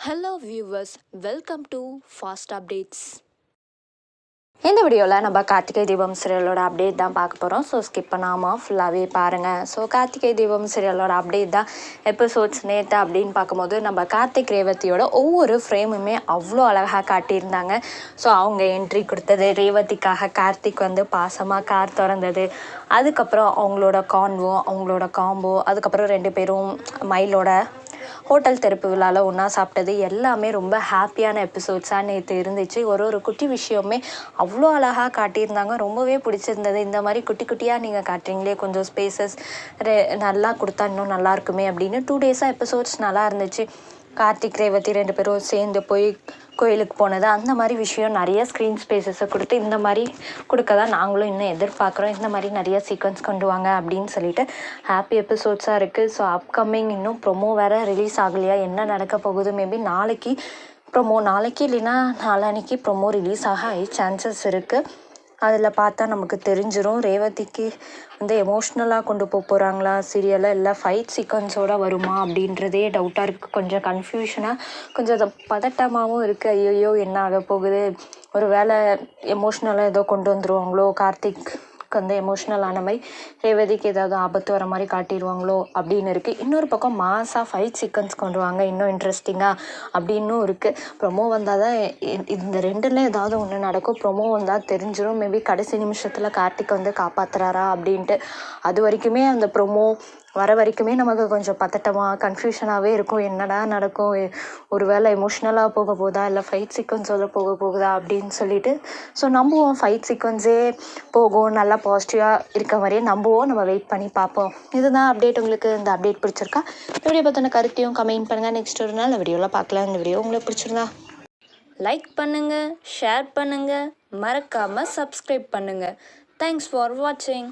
Hello viewers, welcome to fast updates. இந்த வீடியோவில் நம்ம கார்த்திகை தீபம் சீரியலோட அப்டேட் தான் பார்க்க போகிறோம். ஸோ ஸ்கிப் பண்ணாமல் ஃபுல்லாகவே பாருங்கள். ஸோ கார்த்திகை தீபம் சீரியலோட அப்டேட் தான் எபிசோட்ஸ் நேற்று அப்படின்னு பார்க்கும்போது நம்ம கார்த்திக் ரேவதியோட ஒவ்வொரு ஃப்ரேமுமே அவ்வளோ அழகாக காட்டியிருந்தாங்க. ஸோ அவங்க என்ட்ரி கொடுத்தது, ரேவதிக்காக கார்த்திக் வந்து பாசமாக கார் திறந்தது, அதுக்கப்புறம் அவங்களோட அவங்களோட காம்போ, அதுக்கப்புறம் 2 பேரும் மயிலோட ஹோட்டல் திறப்பு விழாவில் ஒன்றா சாப்பிட்டது எல்லாமே ரொம்ப ஹாப்பியான எபிசோட்ஸாக நேற்று இருந்துச்சு. ஒரு குட்டி விஷயமே அவ்வளோ அழகாக காட்டியிருந்தாங்க. ரொம்பவே பிடிச்சிருந்தது. இந்த மாதிரி குட்டி குட்டியாக நீங்கள் காட்டுறீங்களே, கொஞ்சம் ஸ்பேசஸ் நல்லா கொடுத்தா இன்னும் நல்லா இருக்குமே அப்படின்னு 2 டேஸாக எபிசோட்ஸ் நல்லா இருந்துச்சு. கார்த்திக் ரேவதி 2 பேரும் சேர்ந்து போய் கோயிலுக்கு போனது, அந்த மாதிரி விஷயம் நிறைய ஸ்க்ரீன் ஸ்பேசஸை கொடுத்து இந்த மாதிரி கொடுக்க தான் நாங்களும் இன்னும் எதிர்பார்க்குறோம். இந்த மாதிரி நிறைய சீக்வன்ஸ் கொண்டு வாங்க அப்படின்னு சொல்லிட்டு ஹாப்பி எபிசோட்ஸாக இருக்குது. ஸோ அப்கமிங் இன்னும் ப்ரொமோ வேறு ரிலீஸ் ஆகலையா, என்ன நடக்க போகுது, மேபி நாளைக்கு இல்லைன்னா நாளான்னைக்கு ப்ரொமோ ரிலீஸ் ஆக சான்சஸ் இருக்குது. அதில் பார்த்தா நமக்கு தெரிஞ்சிடும் ரேவதிக்கு வந்து எமோஷ்னலாக கொண்டு போகிறாங்களா சீரியலை, இல்லை ஃபைட் சீக்வன்ஸோடு வருமா அப்படின்றதே டவுட்டாக இருக்குது. கொஞ்சம் கன்ஃபியூஷனாக, கொஞ்சம் பதட்டமாகவும் இருக்குது. ஐயோ என்ன ஆக போகுது, ஒரு வேளை எமோஷ்னலாக ஏதோ கொண்டு வந்துருவாங்களோ, கார்த்திக் வந்து எமோஷ்னல் ஆன மாதிரி ரேவதிக்கு ஏதாவது ஆபத்து வர மாதிரி காட்டிடுவாங்களோ அப்படின்னு இருக்குது. இன்னொரு பக்கம் மாசாக ஃபைட் சீக்வன்ஸ் கொண்டு வாங்க இன்னும் இன்ட்ரெஸ்டிங்காக அப்படின்னும் இருக்குது. ப்ரொமோ வந்தால் தான் இந்த 2ல் ஏதாவது ஒன்று நடக்கும். ப்ரொமோ வந்தால் தெரிஞ்சிடும். மேபி கடைசி நிமிஷத்தில் கார்த்திக் வந்து காப்பாற்றுறாரா அப்படின்ட்டு. அது வரைக்குமே அந்த ப்ரொமோ வர வரைக்குமே நமக்கு கொஞ்சம் பதட்டமாக கன்ஃபியூஷனாகவே இருக்கும். என்னடா நடக்கும், ஒரு வேளை எமோஷ்னலாக போக போகுதா, இல்லை ஃபைட் சீக்வன்ஸோட போகுதா அப்படின்னு சொல்லிட்டு. ஸோ நம்புவோம் ஃபைட் சீக்வன்ஸே போகும், நல்லா பாசிட்டிவாக இருக்க மாதிரியே நம்புவோம். நம்ம வெயிட் பண்ணி பார்ப்போம். இதுதான் அப்டேட். உங்களுக்கு இந்த அப்டேட் பிடிச்சிருக்கா? இந்த வீடியோ பற்றின கருத்தையும் கமெண்ட் பண்ணுங்கள். நெக்ஸ்ட் ஒரு நாள் வீடியோவில் பார்க்கலாம். இந்த வீடியோ உங்களுக்கு பிடிச்சிருந்தா லைக் பண்ணுங்கள், ஷேர் பண்ணுங்கள், மறக்காமல் சப்ஸ்கிரைப் பண்ணுங்கள். தேங்க்ஸ் ஃபார் வாட்சிங்.